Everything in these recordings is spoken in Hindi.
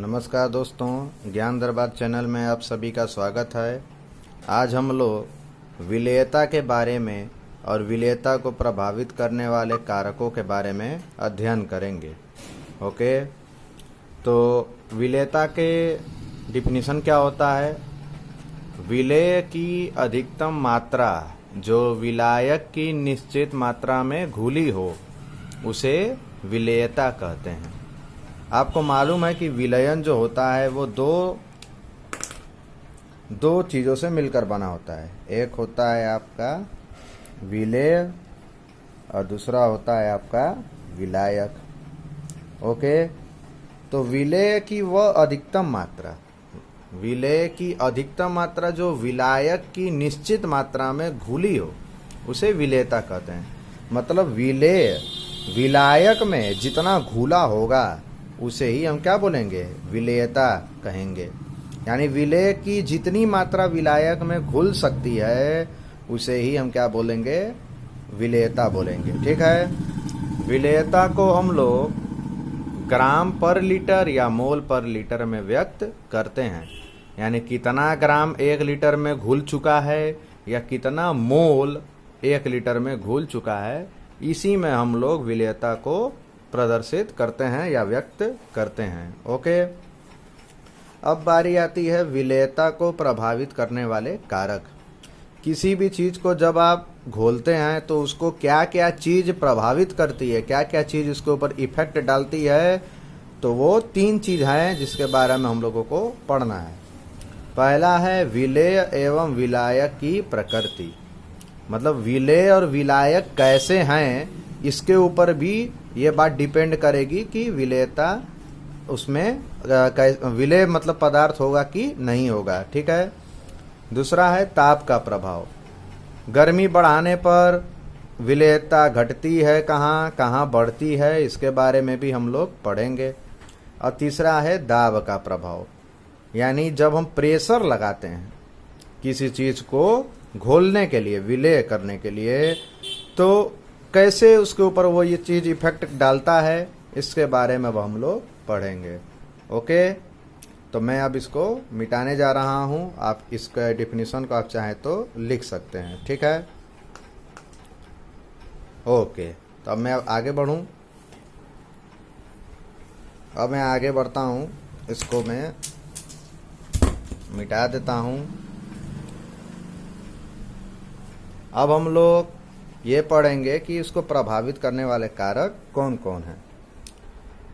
नमस्कार दोस्तों, ज्ञान दरबार चैनल में आप सभी का स्वागत है। आज हम लोग विलेयता के बारे में और विलेयता को प्रभावित करने वाले कारकों के बारे में अध्ययन करेंगे। ओके, तो विलेयता के डिफिनीशन क्या होता है? विलेय की अधिकतम मात्रा जो विलायक की निश्चित मात्रा में घुली हो उसे विलेयता कहते हैं। आपको मालूम है कि विलयन जो होता है वो दो चीज़ों से मिलकर बना होता है। एक होता है आपका विलेय और दूसरा होता है आपका विलायक। ओके, तो विलेय की वह अधिकतम मात्रा, विलेय की अधिकतम मात्रा जो विलायक की निश्चित मात्रा में घुली हो उसे विलेयता कहते हैं। मतलब विलेय विलायक में जितना घुला होगा उसे ही हम क्या बोलेंगे? विलेयता कहेंगे। यानी विलेय की जितनी मात्रा विलायक में घुल सकती है उसे ही हम क्या बोलेंगे? विलेयता बोलेंगे। ठीक है, विलेयता को हम लोग ग्राम पर लीटर या मोल पर लीटर में व्यक्त करते हैं। यानी कितना ग्राम 1 लीटर में घुल चुका है या कितना मोल 1 लीटर में घुल चुका है, इसी में हम लोग विलेयता को प्रदर्शित करते हैं या व्यक्त करते हैं। ओके, अब बारी आती है विलेयता को प्रभावित करने वाले कारक। किसी भी चीज को जब आप घोलते हैं तो उसको क्या क्या चीज प्रभावित करती है, क्या क्या चीज उसके ऊपर इफेक्ट डालती है, तो वो 3 चीज हैं जिसके बारे में हम लोगों को पढ़ना है। पहला है विलेय एवं विलायक की प्रकृति। मतलब विलेय और विलायक कैसे हैं, इसके ऊपर भी ये बात डिपेंड करेगी कि विलेयता उसमें विलेय मतलब पदार्थ होगा कि नहीं होगा। ठीक है। दूसरा है ताप का प्रभाव। गर्मी बढ़ाने पर विलेयता घटती है कहाँ कहाँ बढ़ती है, इसके बारे में भी हम लोग पढ़ेंगे। और तीसरा है दाब का प्रभाव। यानी जब हम प्रेशर लगाते हैं किसी चीज को घोलने के लिए, विलेय करने के लिए, तो कैसे उसके ऊपर वो ये चीज इफेक्ट डालता है, इसके बारे में हम लोग पढ़ेंगे। ओके, तो मैं अब इसको मिटाने जा रहा हूं। आप इसका डिफिनीशन को आप चाहें तो लिख सकते हैं। ठीक है। ओके, तो अब मैं आगे बढ़ूं। अब मैं आगे बढ़ता हूं, इसको मैं मिटा देता हूं। अब हम लोग ये पढ़ेंगे कि इसको प्रभावित करने वाले कारक कौन कौन हैं।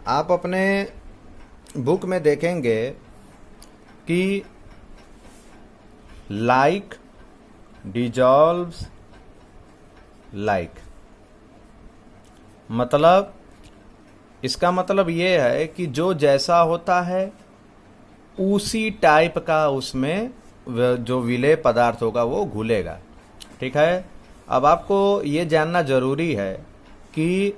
आप अपने बुक में देखेंगे कि लाइक डिजॉल्व्स लाइक, मतलब इसका मतलब ये है कि जो जैसा होता है उसी टाइप का उसमें जो विलेय पदार्थ होगा वो घुलेगा। ठीक है। अब आपको ये जानना जरूरी है कि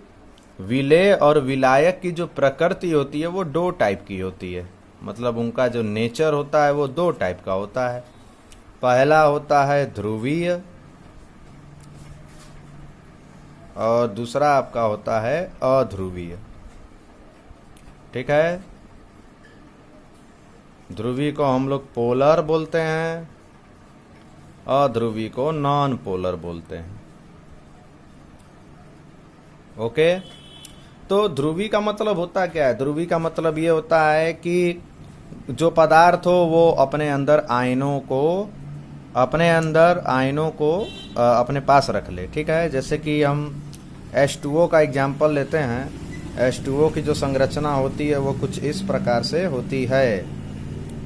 विलेय और विलायक की जो प्रकृति होती है वो 2 टाइप की होती है। मतलब उनका जो नेचर होता है वो 2 टाइप का होता है। पहला होता है ध्रुवीय और दूसरा आपका होता है अध्रुवीय। ठीक है। ध्रुवी को हम लोग पोलर बोलते हैं, अध्रुवी को नॉन पोलर बोलते हैं। ओके, तो ध्रुवी का मतलब होता क्या है? ध्रुवी का मतलब ये होता है कि जो पदार्थ हो वो अपने अंदर आयनों को अपने पास रख ले। ठीक है। जैसे कि हम H2O का एग्जाम्पल लेते हैं। H2O की जो संरचना होती है वो कुछ इस प्रकार से होती है।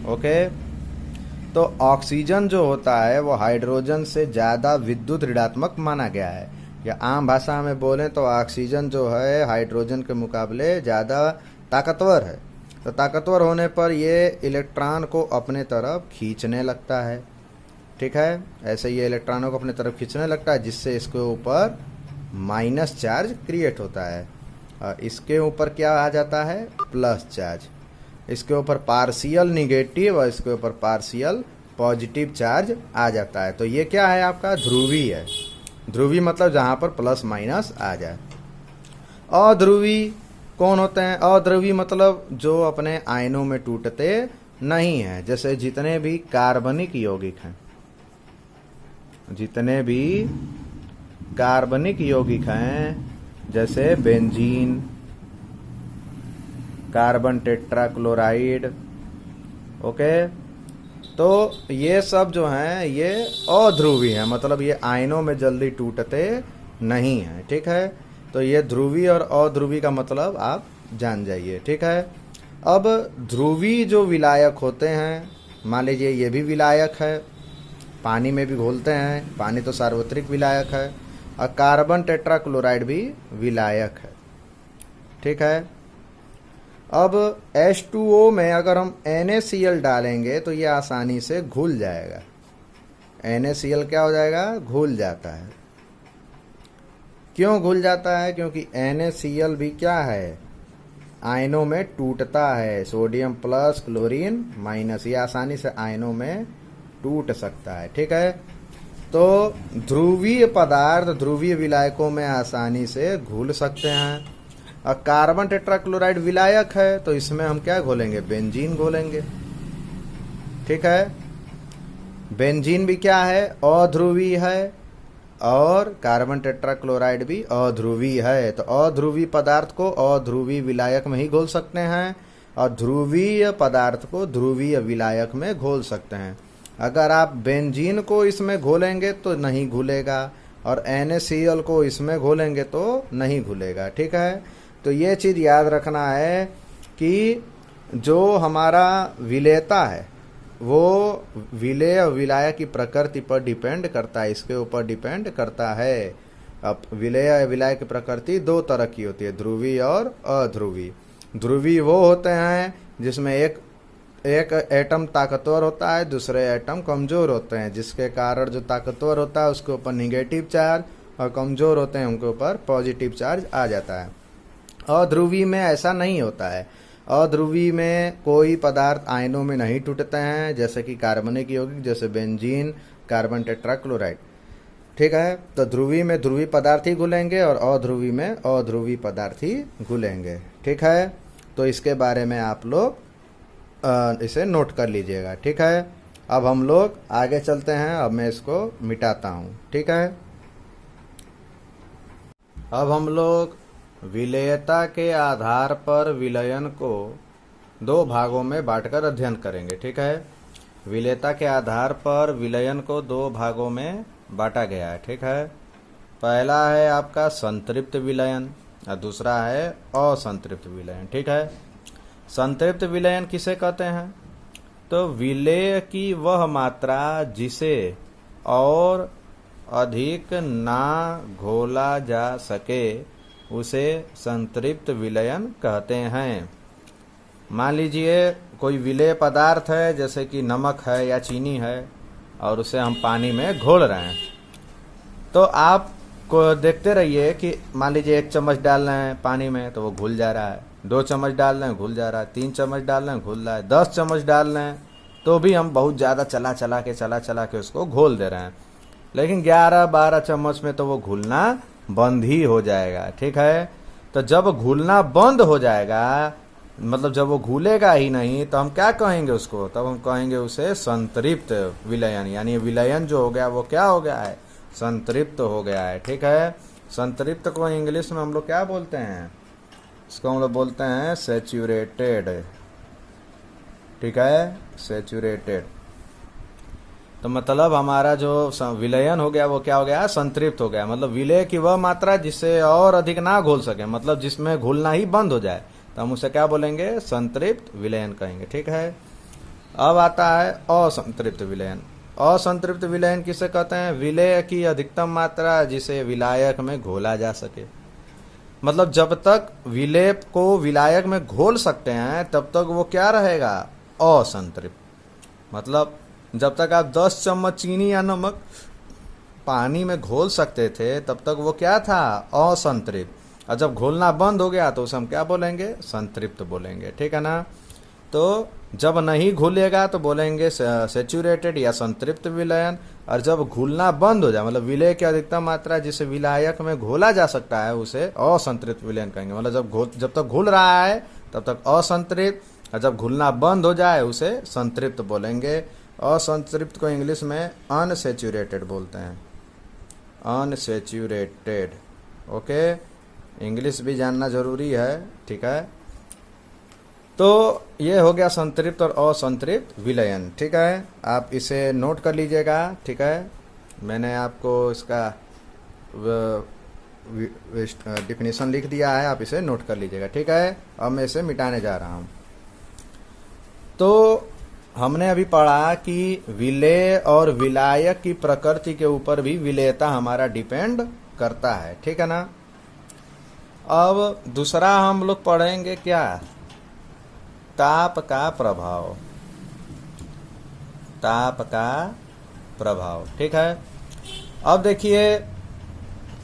ओके, तो ऑक्सीजन जो होता है वो हाइड्रोजन से ज़्यादा विद्युत ऋणात्मक माना गया है, या आम भाषा में बोलें तो ऑक्सीजन जो है हाइड्रोजन के मुकाबले ज़्यादा ताकतवर है। तो ताकतवर होने पर ये इलेक्ट्रॉन को अपने तरफ खींचने लगता है। ठीक है। ऐसे ये इलेक्ट्रॉनों को अपने तरफ खींचने लगता है, जिससे इसके ऊपर माइनस चार्ज क्रिएट होता है और इसके ऊपर क्या आ जाता है? Plus charge. इसके ऊपर पार्शियल निगेटिव और इसके ऊपर पार्शियल पॉजिटिव चार्ज आ जाता है। तो ये क्या है? आपका ध्रुवी है। ध्रुवी मतलब जहां पर प्लस माइनस आ जाए। अध्रुवी कौन होते हैं? अध्रुवी मतलब जो अपने आयनों में टूटते नहीं है। जैसे जितने भी कार्बनिक यौगिक हैं, जितने भी कार्बनिक यौगिक हैं, जैसे बेंजीन, कार्बन टेट्राक्लोराइड, ओके, तो ये सब जो हैं ये अध्रुवी हैं, मतलब ये आयनों में जल्दी टूटते नहीं हैं। ठीक है, तो ये ध्रुवी और अध्रुवी का मतलब आप जान जाइए। ठीक है, अब ध्रुवी जो विलायक होते हैं, मान लीजिए ये भी विलायक है, पानी में भी घोलते हैं, पानी तो सार्वत्रिक विलायक है, और कार्बन टेट्राक्लोराइड भी विलायक है। ठीक है, अब H2O में अगर हम NaCl डालेंगे तो ये आसानी से घुल जाएगा। NaCl क्या हो जाएगा? घुल जाता है। क्यों घुल जाता है? क्योंकि NaCl भी क्या है? आयनों में टूटता है। सोडियम प्लस क्लोरीन माइनस, ये आसानी से आयनों में टूट सकता है। ठीक है, तो ध्रुवीय पदार्थ ध्रुवीय विलायकों में आसानी से घुल सकते हैं। और कार्बन टेट्राक्लोराइड विलायक है, तो इसमें हम क्या घोलेंगे? बेंजीन घोलेंगे। ठीक है, बेंजीन भी क्या है? अध्रुवी है, और कार्बन टेट्राक्लोराइड भी अध्रुवी है। तो अध्रुवी पदार्थ को अध्रुवी विलायक में ही घोल सकते हैं, और ध्रुवीय पदार्थ को ध्रुवीय विलायक में घोल सकते हैं। अगर आप बेंजीन को इसमें घोलेंगे तो नहीं घुलेगा, और NaCl को इसमें घोलेंगे तो नहीं घुलेगा। ठीक है, तो ये चीज़ याद रखना है कि जो हमारा विलेयता है वो विलेय और विलायक की प्रकृति पर डिपेंड करता है, इसके ऊपर डिपेंड करता है। अब विलेय या विलायक की प्रकृति दो तरह की होती है, ध्रुवी और अध्रुवी। ध्रुवी वो होते हैं जिसमें एक एटम ताकतवर होता है, दूसरे एटम कमजोर होते हैं, जिसके कारण जो ताकतवर होता है उसके ऊपर निगेटिव चार्ज, और कमजोर होते हैं उनके ऊपर पॉजिटिव चार्ज आ जाता है। अध्रुवी में ऐसा नहीं होता है। अध्रुवी में कोई पदार्थ आयनों में नहीं टूटते हैं, जैसे कि कार्बनिक यौगिक, जैसे बेंजीन, कार्बन टेट्राक्लोराइड। ठीक है, तो ध्रुवी में ध्रुवी पदार्थ ही घुलेंगे, और अध्रुवी में अध्रुवी पदार्थ ही घुलेंगे। ठीक है, तो इसके बारे में आप लोग इसे नोट कर लीजिएगा। ठीक है, अब हम लोग आगे चलते हैं। अब मैं इसको मिटाता हूँ। ठीक है, अब हम लोग विलेयता के आधार पर विलयन को दो भागों में बांटकर अध्ययन करेंगे। ठीक है, विलेयता के आधार पर विलयन को दो भागों में बांटा गया है। ठीक है, पहला है आपका संतृप्त विलयन और दूसरा है असंतृप्त विलयन। ठीक है, संतृप्त विलयन किसे कहते हैं? तो विलेय की वह मात्रा जिसे और अधिक ना घोला जा सके उसे संतृप्त विलयन कहते हैं। मान लीजिए कोई विलेय पदार्थ है, जैसे कि नमक है या चीनी है, और उसे हम पानी में घोल रहे हैं, तो आप को देखते रहिए कि मान लीजिए 1 चम्मच डाल रहे हैं पानी में तो वो घुल जा रहा है, 2 चम्मच डाल रहे हैं घुल जा रहा है, 3 चम्मच डाल रहे हैं घुल रहा है, 10 चम्मच डाल रहे हैं तो भी हम बहुत ज़्यादा चला चला के उसको घोल दे रहे हैं। लेकिन 11-12 चम्मच में तो वो घुलना बंद ही हो जाएगा। ठीक है, तो जब घुलना बंद हो जाएगा, मतलब जब वो घुलेगा ही नहीं, तो हम क्या कहेंगे उसको? तब हम कहेंगे उसे संतृप्त विलयन, यानी विलयन जो हो गया वो क्या हो गया है? संतृप्त हो गया है। ठीक है, संतृप्त को इंग्लिश में हम लोग क्या बोलते हैं? इसको हम लोग बोलते हैं सैचुरेटेड। ठीक है, सैचुरेटेड। तो मतलब हमारा जो विलयन हो गया वो क्या हो गया? संतृप्त हो गया। मतलब विलय की वह मात्रा जिससे और अधिक ना घुल सके, मतलब जिसमें घुलना ही बंद हो जाए, तो हम उसे क्या बोलेंगे? संतृप्त विलयन कहेंगे। ठीक है, अब आता है असंतृप्त विलयन। असंतृप्त विलयन किसे कहते हैं? विलय की अधिकतम मात्रा जिसे विलायक में घोला जा सके। मतलब जब तक विलय को विलायक में घोल सकते हैं तब तक वो क्या रहेगा? असंतृप्त। मतलब जब तक आप 10 चम्मच चीनी या नमक पानी में घोल सकते थे तब तक वो क्या था? असंतृप्त। और जब घोलना बंद हो गया तो उसे हम क्या बोलेंगे? संतृप्त बोलेंगे। ठीक है ना? तो जब नहीं घुलेगा तो बोलेंगे सेचुरेटेड या संतृप्त विलयन, और जब घुलना बंद हो जाए मतलब विलय की अधिकतम मात्रा जिसे विलायक में घोला जा सकता है उसे असंतृप्त विलयन कहेंगे। मतलब जब तक घुल रहा है तब तक असंतृप्त, और जब घुलना बंद हो जाए उसे संतृप्त बोलेंगे। असंतृप्त को इंग्लिश में अनसेचुरेटेड बोलते हैं, अनसेचुरेटेड। ओके, इंग्लिश भी जानना जरूरी है, ठीक है। तो ये हो गया संतृप्त और असंतृप्त विलयन, ठीक है। आप इसे नोट कर लीजिएगा, ठीक है। मैंने आपको इसका डिफिनीशन लिख दिया है, आप इसे नोट कर लीजिएगा, ठीक है। अब मैं इसे मिटाने जा रहा हूं। तो हमने अभी पढ़ा कि विलेय और विलायक की प्रकृति के ऊपर भी विलेयता हमारा डिपेंड करता है, ठीक है ना। अब दूसरा हम लोग पढ़ेंगे क्या, ताप का प्रभाव, ताप का प्रभाव, ठीक है। अब देखिए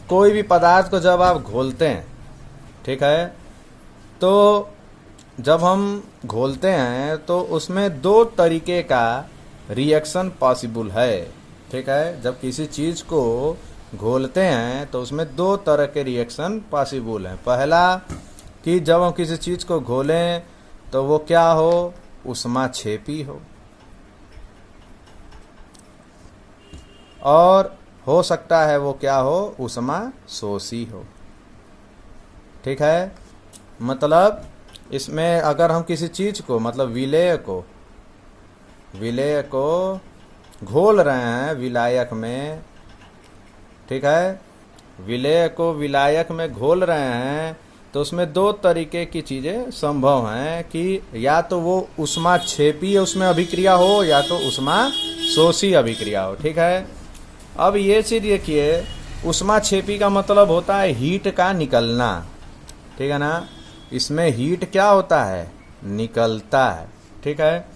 कोई भी पदार्थ को जब आप घोलते हैं, ठीक है, तो जब हम घोलते हैं तो उसमें दो तरीके का रिएक्शन पॉसिबल है, ठीक है। जब किसी चीज को घोलते हैं तो उसमें दो तरह के रिएक्शन पॉसिबल हैं। पहला कि जब हम किसी चीज को घोलें तो वो क्या हो, ऊष्माक्षेपी हो, और हो सकता है वो क्या हो, ऊष्माशोषी हो, ठीक है। मतलब इसमें अगर हम किसी चीज को मतलब विलेय को घोल रहे हैं विलायक में, ठीक है, विलेय को विलायक में घोल रहे हैं तो उसमें दो तरीके की चीजें संभव हैं कि या तो वो ऊष्माक्षेपी उसमें अभिक्रिया हो या तो ऊष्माशोषी अभिक्रिया हो, ठीक है। अब ये चीज देखिए, ऊष्माक्षेपी का मतलब होता है हीट का निकलना, ठीक है ना। इसमें हीट क्या होता है, निकलता है, ठीक है।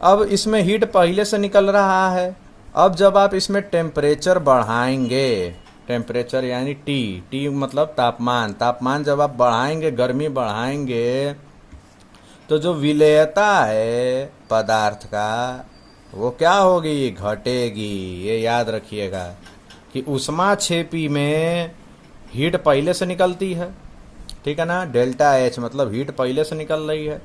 अब इसमें हीट पहले से निकल रहा है, अब जब आप इसमें टेम्परेचर बढ़ाएंगे, टेम्परेचर यानी टी मतलब तापमान, तापमान जब आप बढ़ाएंगे, गर्मी बढ़ाएंगे, तो जो विलेयता है पदार्थ का वो क्या होगी, घटेगी। ये याद रखिएगा कि ऊष्माक्षेपी में हीट पहले से निकलती है, ठीक है ना, डेल्टा एच मतलब हीट पहले से निकल रही है।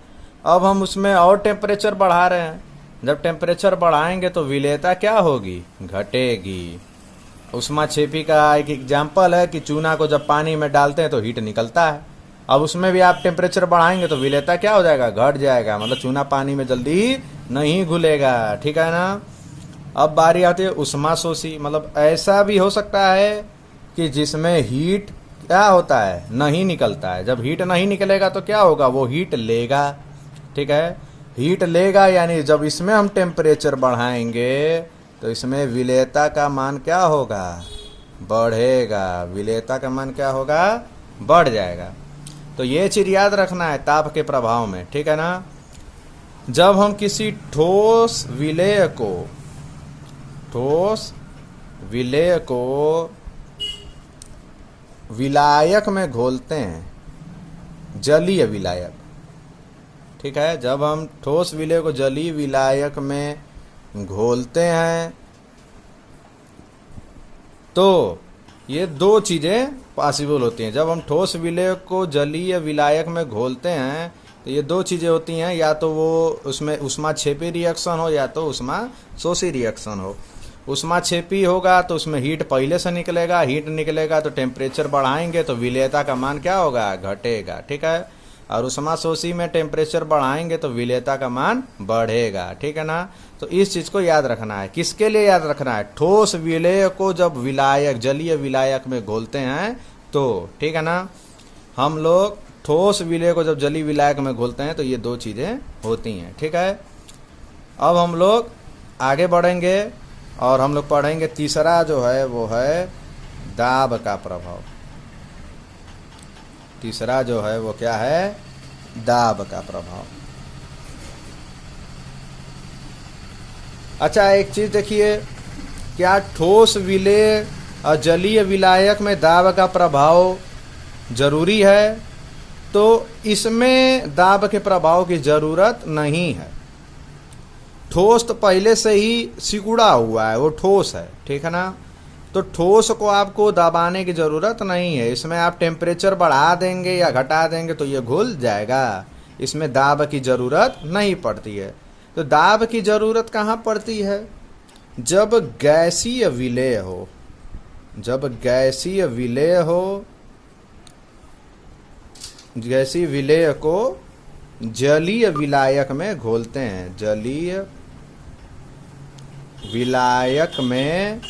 अब हम उसमें और टेम्परेचर बढ़ा रहे हैं, जब टेम्परेचर बढ़ाएंगे तो विलेयता क्या होगी, घटेगी। ऊष्माक्षेपी का एक एग्जाम्पल है कि चूना को जब पानी में डालते हैं तो हीट निकलता है, अब उसमें भी आप टेम्परेचर बढ़ाएंगे तो विलेयता क्या हो जाएगा, घट जाएगा, मतलब चूना पानी में जल्दी नहीं घुलेगा, ठीक है ना। अब बारी आती है ऊष्माशोषी, मतलब ऐसा भी हो सकता है कि जिसमें हीट क्या होता है, नहीं निकलता है। जब हीट नहीं निकलेगा तो क्या होगा, वो हीट लेगा, ठीक है। हीट लेगा यानी जब इसमें हम टेम्परेचर बढ़ाएंगे तो इसमें विलेयता का मान क्या होगा, बढ़ेगा, विलेयता का मान क्या होगा, बढ़ जाएगा। तो ये चीज याद रखना है ताप के प्रभाव में, ठीक है ना। जब हम किसी ठोस विलेय को विलायक में घोलते हैं, जलीय विलायक, ठीक है, जब हम ठोस विलेय को जलीय विलायक में घोलते हैं तो ये दो चीजें पॉसिबल होती हैं। जब हम ठोस विलेय को जलीय विलायक में घोलते हैं तो ये दो चीजें होती हैं, या तो वो उसमें ऊष्माक्षेपी रिएक्शन हो या तो ऊष्माशोषी रिएक्शन हो। ऊष्माक्षेपी होगा तो उसमें हीट पहले से निकलेगा, हीट निकलेगा तो टेम्परेचर बढ़ाएंगे तो विलेयता का मान क्या होगा, घटेगा, ठीक है। और ऊष्माशोषी में टेम्परेचर बढ़ाएंगे तो विलेयता का मान बढ़ेगा, ठीक है ना। तो इस चीज को याद रखना है। किसके लिए याद रखना है, ठोस विलेय को जब विलायक जलीय विलायक में घोलते हैं तो, ठीक है ना। हम लोग ठोस विलेय को जब जलीय विलायक में घोलते हैं तो ये दो चीजें होती हैं, ठीक है। अब हम लोग आगे बढ़ेंगे और हम लोग पढ़ेंगे तीसरा जो है वो है दाब का प्रभाव। तीसरा जो है वो क्या है, दाब का प्रभाव। अच्छा एक चीज देखिए, क्या ठोस विलेय और जलीय विलायक में दाब का प्रभाव जरूरी है? तो इसमें दाब के प्रभाव की जरूरत नहीं है। ठोस तो पहले से ही सिकुड़ा हुआ है, वो ठोस है, ठीक है ना। तो ठोस को आपको दबाने की जरूरत नहीं है। इसमें आप टेम्परेचर बढ़ा देंगे या घटा देंगे तो ये घुल जाएगा, इसमें दाब की जरूरत नहीं पड़ती है। तो दाब की जरूरत कहाँ पड़ती है? जब गैसीय विलेय हो, जब गैसीय विलेय हो, गैसीय विलेय को जलीय विलायक में घोलते हैं, जलीय विलायक में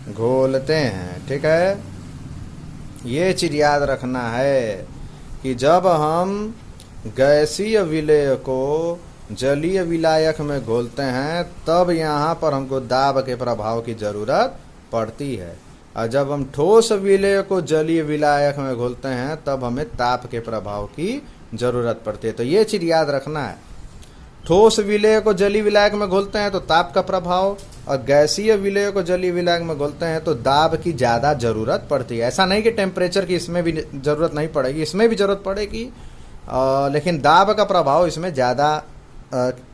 घोलते हैं, ठीक है। ये चीज याद रखना है कि जब हम गैसीय विलेय को जलीय विलायक में घोलते हैं तब यहाँ पर हमको दाब के प्रभाव की जरूरत पड़ती है, और जब हम ठोस विलेय को जलीय विलायक में घोलते हैं तब हमें ताप के प्रभाव की जरूरत पड़ती है। तो ये चीज याद रखना है, ठोस विलेय को जलीय विलायक में घोलते हैं तो ताप का प्रभाव, और गैसीय विलेय को जलीय विलायक में घोलते हैं तो दाब की ज़्यादा ज़रूरत पड़ती है। ऐसा नहीं कि टेम्परेचर की इसमें भी ज़रूरत नहीं पड़ेगी, इसमें भी ज़रूरत पड़ेगी, लेकिन दाब का प्रभाव इसमें ज़्यादा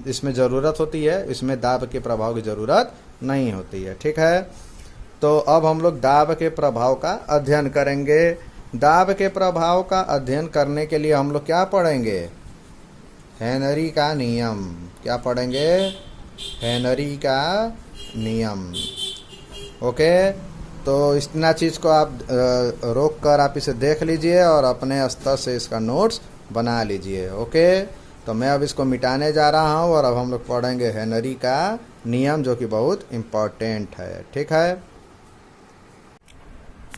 इसमें ज़रूरत होती है, इसमें दाब के प्रभाव की ज़रूरत नहीं होती है, ठीक है। तो अब हम लोग दाब के प्रभाव का अध्ययन करेंगे। दाब के प्रभाव का अध्ययन करने के लिए हम लोग क्या पढ़ेंगे? हेनरी का नियम। क्या पढ़ेंगे? हेनरी का नियम। ओके, तो इतना चीज़ को आप रोक कर आप इसे देख लीजिए और अपने स्तर से इसका नोट्स बना लीजिए। ओके, तो मैं अब इसको मिटाने जा रहा हूँ और अब हम लोग पढ़ेंगे हेनरी का नियम, जो कि बहुत इम्पोर्टेंट है, ठीक है।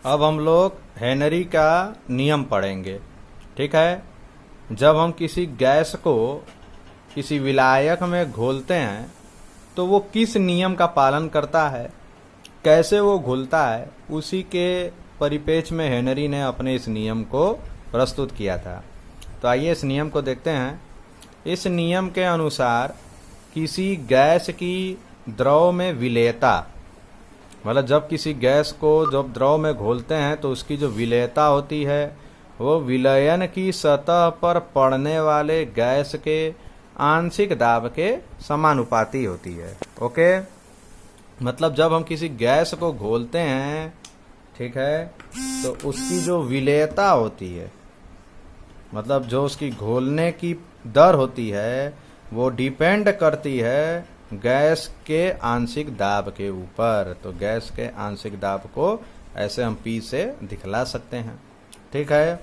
अब हम लोग हेनरी का नियम पढ़ेंगे, ठीक है। जब हम किसी गैस को किसी विलायक में घोलते हैं तो वो किस नियम का पालन करता है, कैसे वो घुलता है, उसी के परिप्रेक्ष्य में हेनरी ने अपने इस नियम को प्रस्तुत किया था। तो आइए इस नियम को देखते हैं। इस नियम के अनुसार किसी गैस की द्रव में विलेयता, मतलब जब किसी गैस को जब द्रव में घोलते हैं तो उसकी जो विलेयता होती है वो विलयन की सतह पर पड़ने वाले गैस के आंशिक दाब के समानुपाती होती है। ओके, मतलब जब हम किसी गैस को घोलते हैं, ठीक है, तो उसकी जो विलेयता होती है, मतलब जो उसकी घोलने की दर होती है वो डिपेंड करती है गैस के आंशिक दाब के ऊपर। तो गैस के आंशिक दाब को ऐसे हम P से दिखला सकते हैं, ठीक है।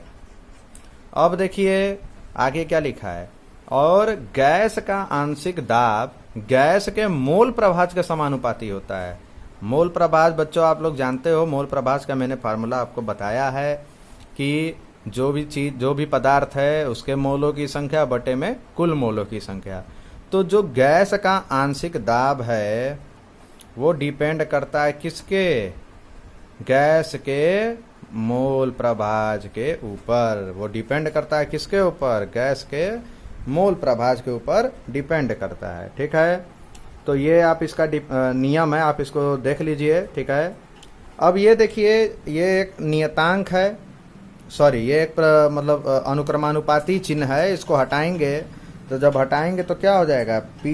अब देखिए आगे क्या लिखा है, और गैस का आंशिक दाब गैस के मोल प्रभाज के समानुपाती होता है। मोल प्रभाज बच्चों आप लोग जानते हो, मोल प्रभाज का मैंने फार्मूला आपको बताया है कि जो भी चीज, जो भी पदार्थ है उसके मोलों की संख्या बटे में कुल मोलों की संख्या। तो जो गैस का आंशिक दाब है वो डिपेंड करता है किसके? गैस के मोल प्रभाज के ऊपर। वो डिपेंड करता है किसके ऊपर? गैस के मोल प्रभाज के ऊपर डिपेंड करता है, ठीक है। तो ये आप इसका नियम है, आप इसको देख लीजिए, ठीक है। अब ये देखिए, ये एक नियतांक है, सॉरी ये एक मतलब अनुक्रमानुपाती चिन्ह है, इसको हटाएंगे तो जब हटाएंगे तो क्या हो जाएगा? P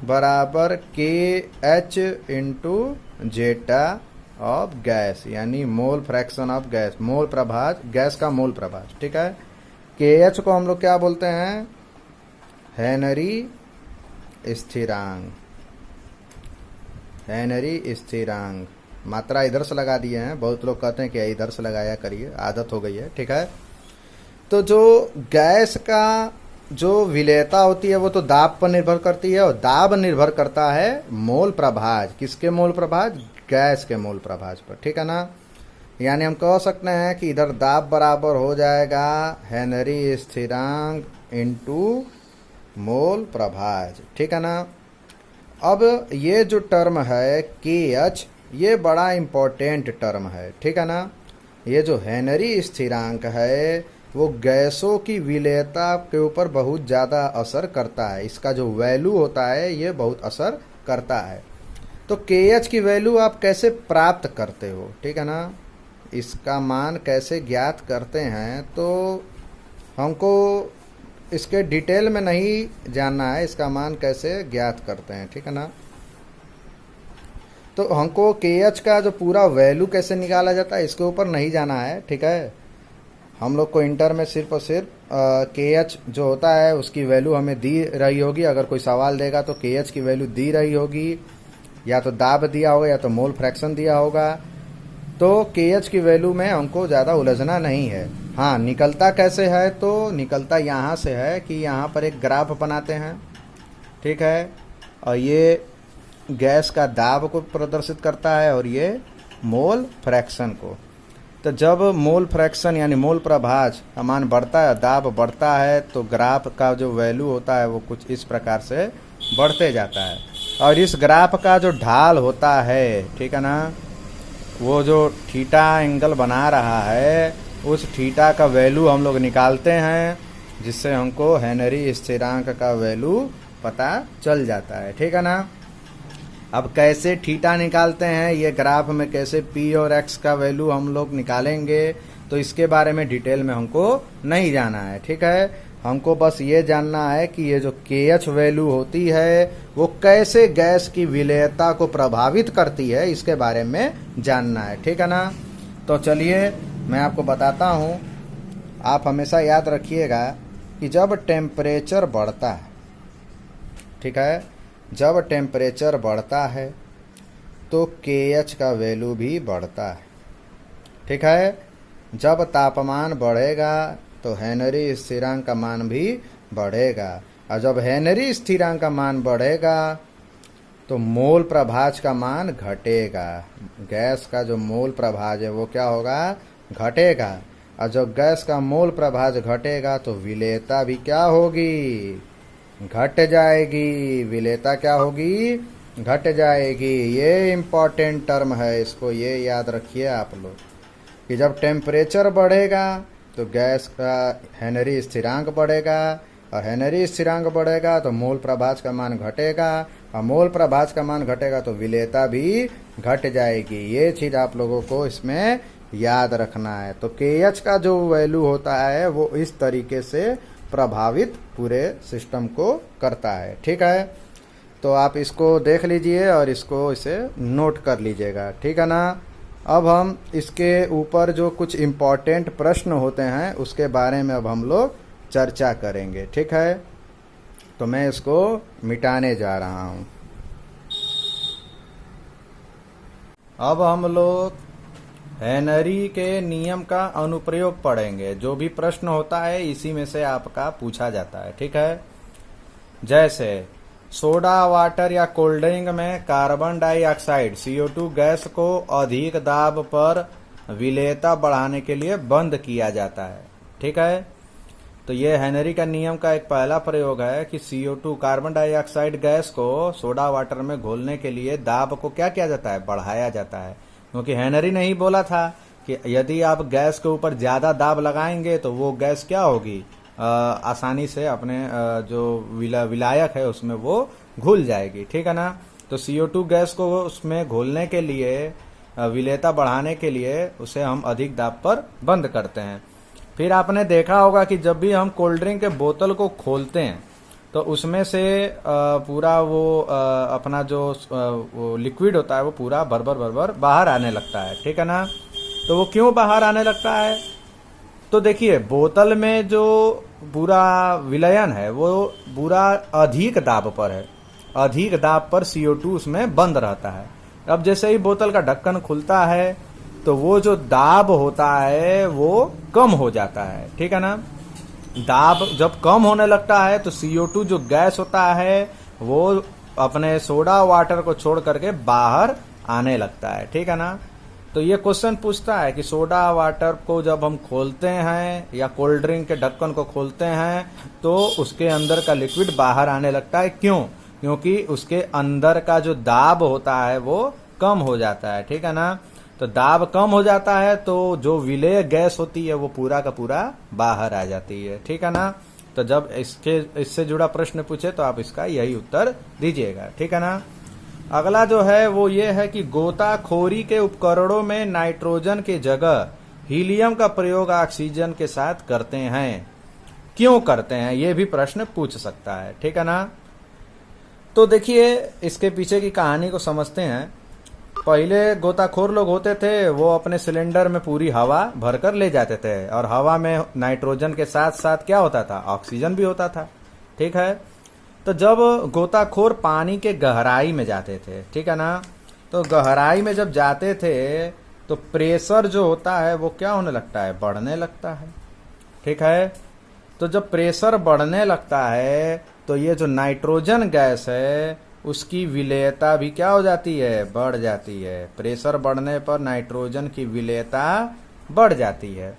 बराबर KH into zeta of gas, यानी mole fraction of gas, mole प्रभाज, गैस का मोल प्रभाज, ठीक है। KH को हम लोग क्या बोलते हैं? हेनरी स्थिरांक। हेनरी स्थिरांक, मात्रा इधर से लगा दिए हैं, बहुत लोग कहते हैं कि इधर से लगाया करिए, आदत हो गई है, ठीक है। तो जो गैस का जो विलेयता होती है वो तो दाब पर निर्भर करती है, और दाब निर्भर करता है मोल प्रभाज। किसके मोल प्रभाज? गैस के मोल प्रभाज पर, ठीक है ना। यानी हम कह सकते हैं कि इधर दाब बराबर हो जाएगा हेनरी स्थिरांक इंटू मोल प्रभाज, ठीक है ना। अब ये जो टर्म है KH, ये बड़ा इम्पोर्टेंट टर्म है, ठीक है ना। ये जो हेनरी स्थिरांक है वो गैसों की विलेयता के ऊपर बहुत ज़्यादा असर करता है, इसका जो वैल्यू होता है ये बहुत असर करता है। तो KH की वैल्यू आप कैसे प्राप्त करते हो, ठीक है ना। इसका मान कैसे ज्ञात करते हैं, तो हमको इसके डिटेल में नहीं जानना है इसका मान कैसे ज्ञात करते हैं, ठीक है ना। तो हमको KH का जो पूरा वैल्यू कैसे निकाला जाता है इसके ऊपर नहीं जाना है, ठीक है। हम लोग को इंटर में सिर्फ और सिर्फ KH जो होता है उसकी वैल्यू हमें दी रही होगी। अगर कोई सवाल देगा तो KH की वैल्यू दी रही होगी, या तो दाब दिया होगा या तो मोल फ्रैक्शन दिया होगा। तो KH की वैल्यू में हमको ज़्यादा उलझना नहीं है। हाँ, निकलता कैसे है, तो निकलता यहाँ से है कि यहाँ पर एक ग्राफ बनाते हैं, ठीक है, और ये गैस का दाब को प्रदर्शित करता है और ये मोल फ्रैक्शन को। तो जब मोल फ्रैक्शन यानी मोल प्रभाज का मान बढ़ता है, दाब बढ़ता है, तो ग्राफ का जो वैल्यू होता है वो कुछ इस प्रकार से बढ़ते जाता है। और इस ग्राफ का जो ढाल होता है, ठीक है ना, वो जो थीटा एंगल बना रहा है उस थीटा का वैल्यू हम लोग निकालते हैं, जिससे हमको हेनरी स्थिरांक का वैल्यू पता चल जाता है, ठीक है ना। अब कैसे थीटा निकालते हैं, ये ग्राफ में कैसे P और X का वैल्यू हम लोग निकालेंगे, तो इसके बारे में डिटेल में हमको नहीं जाना है, ठीक है। हमको बस ये जानना है कि ये जो KH वैल्यू होती है वो कैसे गैस की विलेयता को प्रभावित करती है, इसके बारे में जानना है, ठीक है ना। तो चलिए मैं आपको बताता हूँ। आप हमेशा याद रखिएगा कि जब टेम्परेचर बढ़ता है, ठीक है, जब टेम्परेचर बढ़ता है तो KH का वैल्यू भी बढ़ता है, ठीक है। जब तापमान बढ़ेगा तो हेनरी स्थिरांक का मान भी बढ़ेगा, और जब हेनरी स्थिरांक का मान बढ़ेगा तो मोल प्रभाज का मान घटेगा। गैस का जो मोल प्रभाज है वो क्या होगा, घटेगा। और जब गैस का मोल प्रभाज घटेगा तो विलेयता भी क्या होगी, घट जाएगी। विलेयता क्या होगी, घट जाएगी। ये इम्पोर्टेंट टर्म है, इसको ये याद रखिए आप लोग कि जब टेम्परेचर बढ़ेगा तो गैस का हेनरी स्थिरांक बढ़ेगा, और हेनरी स्थिरांक बढ़ेगा तो मोल प्रभाज का मान घटेगा, और मोल प्रभाज का मान घटेगा तो विलेयता भी घट जाएगी। ये चीज़ आप लोगों को इसमें याद रखना है। तो KH का जो वैल्यू होता है वो इस तरीके से प्रभावित पूरे सिस्टम को करता है, ठीक है। तो आप इसको देख लीजिए और इसको इसे नोट कर लीजिएगा, ठीक है ना। अब हम इसके ऊपर जो कुछ इम्पोर्टेंट प्रश्न होते हैं उसके बारे में अब हम लोग चर्चा करेंगे, ठीक है। तो मैं इसको मिटाने जा रहा हूं। अब हम लोग हेनरी के नियम का अनुप्रयोग पढ़ेंगे। जो भी प्रश्न होता है इसी में से आपका पूछा जाता है, ठीक है। जैसे सोडा वाटर या कोल्ड ड्रिंक में कार्बन डाइऑक्साइड CO2 गैस को अधिक दाब पर विलेयता बढ़ाने के लिए बंद किया जाता है, ठीक है। तो ये हेनरी का नियम का एक पहला प्रयोग है कि CO2 कार्बन डाइऑक्साइड गैस को सोडा वाटर में घोलने के लिए दाब को क्या किया जाता है, बढ़ाया जाता है। क्योंकि हेनरी ने ही बोला था कि यदि आप गैस के ऊपर ज्यादा दाब लगाएंगे तो वो गैस क्या होगी, आसानी से अपने जो विलायक है उसमें वो घुल जाएगी, ठीक है ना। तो CO2 गैस को उसमें घोलने के लिए, विलेयता बढ़ाने के लिए उसे हम अधिक दाब पर बंद करते हैं। फिर आपने देखा होगा कि जब भी हम कोल्ड ड्रिंक के बोतल को खोलते हैं तो उसमें से पूरा वो अपना जो वो लिक्विड होता है वो पूरा भर बाहर आने लगता है, ठीक है ना। तो वो क्यों बाहर आने लगता है, तो देखिए बोतल में जो पूरा विलयन है वो पूरा अधिक दाब पर है, अधिक दाब पर CO2 उसमें बंद रहता है। अब जैसे ही बोतल का ढक्कन खुलता है तो वो जो दाब होता है वो कम हो जाता है, ठीक है ना। दाब जब कम होने लगता है तो CO2 जो गैस होता है वो अपने सोडा वाटर को छोड़ करके बाहर आने लगता है, ठीक है ना। तो ये क्वेश्चन पूछता है कि सोडा वाटर को जब हम खोलते हैं या कोल्ड ड्रिंक के ढक्कन को खोलते हैं तो उसके अंदर का लिक्विड बाहर आने लगता है, क्यों, क्योंकि उसके अंदर का जो दाब होता है वो कम हो जाता है, ठीक है ना। तो दाब कम हो जाता है तो जो विलेय गैस होती है वो पूरा का पूरा बाहर आ जाती है, ठीक है ना। तो जब इससे जुड़ा प्रश्न पूछे तो आप इसका यही उत्तर दीजिएगा, ठीक है ना। अगला जो है वो ये है कि गोताखोरी के उपकरणों में नाइट्रोजन के जगह हीलियम का प्रयोग ऑक्सीजन के साथ करते हैं, क्यों करते हैं, ये भी प्रश्न पूछ सकता है। ठीक है ना। तो देखिए इसके पीछे की कहानी को समझते हैं। पहले गोताखोर लोग होते थे, वो अपने सिलेंडर में पूरी हवा भरकर ले जाते थे और हवा में नाइट्रोजन के साथ साथ क्या होता था, ऑक्सीजन भी होता था। ठीक है। तो जब गोताखोर पानी के गहराई में जाते थे, ठीक है ना, तो गहराई में जब जाते थे तो प्रेशर जो होता है वो क्या होने लगता है, बढ़ने लगता है। ठीक है। तो जब प्रेशर बढ़ने लगता है तो ये जो नाइट्रोजन गैस है उसकी विलेयता भी क्या हो जाती है, बढ़ जाती है। प्रेशर बढ़ने पर नाइट्रोजन की विलेयता बढ़ जाती है।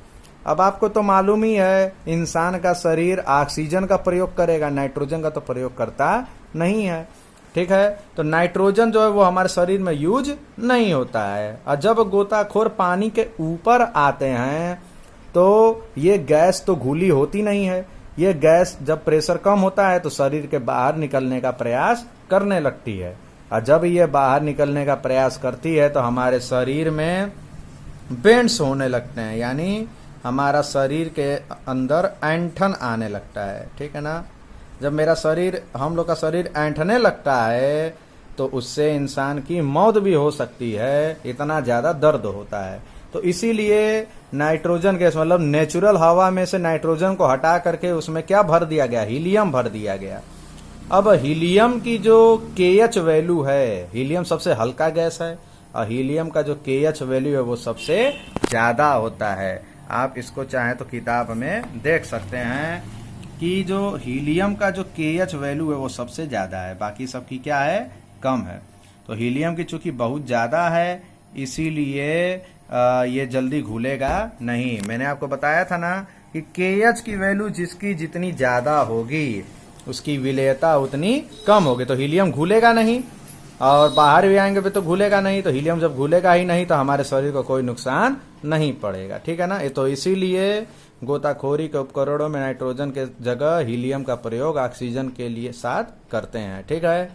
अब आपको तो मालूम ही है इंसान का शरीर ऑक्सीजन का प्रयोग करेगा, नाइट्रोजन का तो प्रयोग करता नहीं है। ठीक है। तो नाइट्रोजन जो है वो हमारे शरीर में यूज नहीं होता है। और जब गोताखोर पानी के ऊपर आते हैं तो ये गैस तो घुली होती नहीं है। ये गैस जब प्रेशर कम होता है तो शरीर के बाहर निकलने का प्रयास करने लगती है। और जब ये बाहर निकलने का प्रयास करती है तो हमारे शरीर में बेंड्स होने लगते हैं, यानी हमारा शरीर के अंदर ऐंठन आने लगता है। ठीक है ना। जब मेरा शरीर, हम लोग का शरीर ऐंठने लगता है तो उससे इंसान की मौत भी हो सकती है, इतना ज्यादा दर्द होता है। तो इसीलिए नाइट्रोजन गैस मतलब नेचुरल हवा में से नाइट्रोजन को हटा करके उसमें क्या भर दिया गया, हीलियम भर दिया गया। अब हीलियम की जो KH वैल्यू है, हीलियम सबसे हल्का गैस है और हीलियम का जो KH वैल्यू है वो सबसे ज्यादा होता है। आप इसको चाहें तो किताब में देख सकते हैं कि जो हीलियम का जो KH वैल्यू है वो सबसे ज्यादा है, बाकी सबकी क्या है, कम है। तो हीलियम की चूंकि बहुत ज्यादा है इसीलिए ये जल्दी घुलेगा नहीं। मैंने आपको बताया था ना कि KH की वैल्यू जिसकी जितनी ज्यादा होगी उसकी विलेयता उतनी कम होगी। तो हीलियम घुलेगा नहीं और बाहर भी आएंगे तो घुलेगा नहीं। तो हीलियम जब घुलेगा ही नहीं तो हमारे शरीर को कोई नुकसान नहीं पड़ेगा। ठीक है ना। तो इसीलिए गोताखोरी के उपकरणों में नाइट्रोजन के जगह हीलियम का प्रयोग ऑक्सीजन के लिए साथ करते हैं। ठीक है।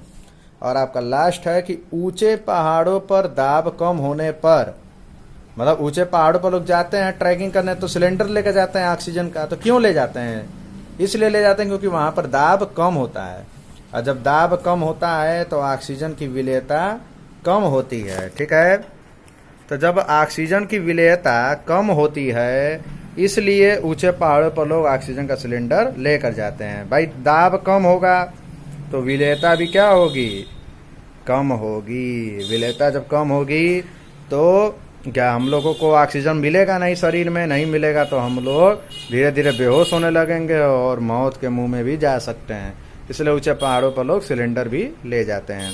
और आपका लास्ट है कि ऊंचे पहाड़ों पर दाब कम होने पर, मतलब ऊंचे पहाड़ों पर लोग जाते हैं ट्रैकिंग करने तो सिलेंडर लेकर जाते हैं ऑक्सीजन का। तो क्यों ले जाते हैं, इसलिए ले जाते हैं क्योंकि वहां पर दाब कम होता है। और जब दाब कम होता है तो ऑक्सीजन की विलेयता कम होती है। ठीक है। तो जब ऑक्सीजन की विलेयता कम होती है इसलिए ऊंचे पहाड़ों पर लोग ऑक्सीजन का सिलेंडर लेकर जाते हैं। भाई दाब कम होगा तो विलेयता भी क्या होगी, कम होगी। विलेयता जब कम होगी तो क्या हम लोगों को ऑक्सीजन मिलेगा नहीं, शरीर में नहीं मिलेगा तो हम लोग धीरे धीरे बेहोश होने लगेंगे और मौत के मुंह में भी जा सकते हैं। इसलिए ऊंचे पहाड़ों पर लोग सिलेंडर भी ले जाते हैं।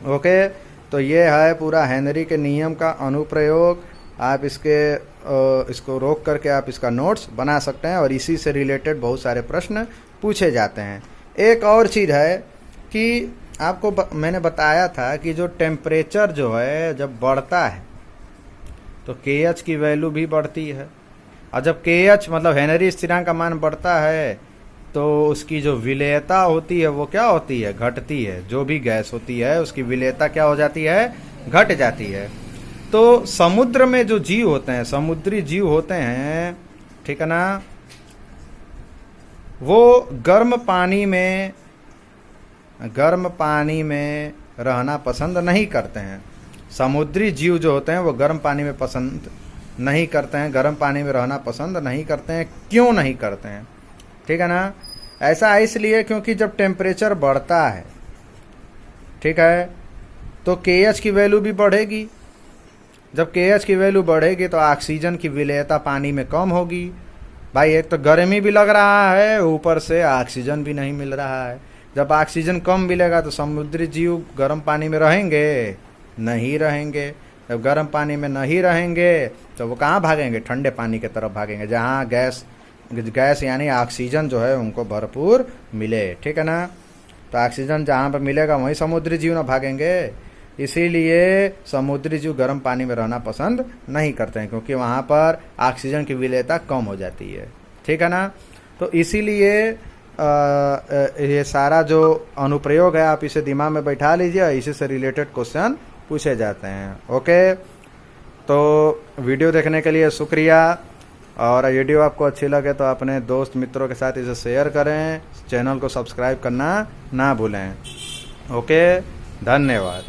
ओके। तो ये है पूरा हेनरी के नियम का अनुप्रयोग। आप इसको रोक करके आप इसका नोट्स बना सकते हैं और इसी से रिलेटेड बहुत सारे प्रश्न पूछे जाते हैं। एक और चीज़ है कि आपको मैंने बताया था कि जो टेम्परेचर जो है जब बढ़ता है तो KH की वैल्यू भी बढ़ती है। और जब KH मतलब हेनरी स्थिरांक का मान बढ़ता है तो उसकी जो विलेयता होती है वो क्या होती है, घटती है। जो भी गैस होती है उसकी विलेयता क्या हो जाती है, घट जाती है। तो समुद्र में जो जीव होते हैं, समुद्री जीव होते हैं, ठीक है ना, वो गर्म पानी में रहना पसंद नहीं करते हैं। समुद्री जीव जो होते हैं वो गर्म पानी में पसंद नहीं करते हैं, गर्म पानी में रहना पसंद नहीं करते हैं। क्यों नहीं करते हैं, ठीक है ना। ऐसा इसलिए क्योंकि जब टेम्परेचर बढ़ता है, ठीक है, तो KH की वैल्यू भी बढ़ेगी। जब KH की वैल्यू बढ़ेगी तो ऑक्सीजन की विलेयता पानी में कम होगी। भाई एक तो गर्मी भी लग रहा है, ऊपर से ऑक्सीजन भी नहीं मिल रहा है। जब ऑक्सीजन कम मिलेगा तो समुद्री जीव गर्म पानी में रहेंगे, नहीं रहेंगे। जब गर्म पानी में नहीं रहेंगे तो वो कहाँ भागेंगे, ठंडे पानी की तरफ भागेंगे जहाँ गैस यानी ऑक्सीजन जो है उनको भरपूर मिले। ठीक है ना। तो ऑक्सीजन जहाँ पर मिलेगा वहीं समुद्री जीव ना भागेंगे। इसीलिए समुद्री जीव गर्म पानी में रहना पसंद नहीं करते हैं क्योंकि वहाँ पर ऑक्सीजन की विलेयता कम हो जाती है। ठीक है ना। तो इसीलिए ये सारा जो अनुप्रयोग है आप इसे दिमाग में बैठा लीजिए, इसी से रिलेटेड क्वेश्चन पूछे जाते हैं। ओके, तो वीडियो देखने के लिए शुक्रिया, और वीडियो आपको अच्छी लगे तो अपने दोस्त मित्रों के साथ इसे शेयर करें, चैनल को सब्सक्राइब करना ना भूलें। ओके, धन्यवाद।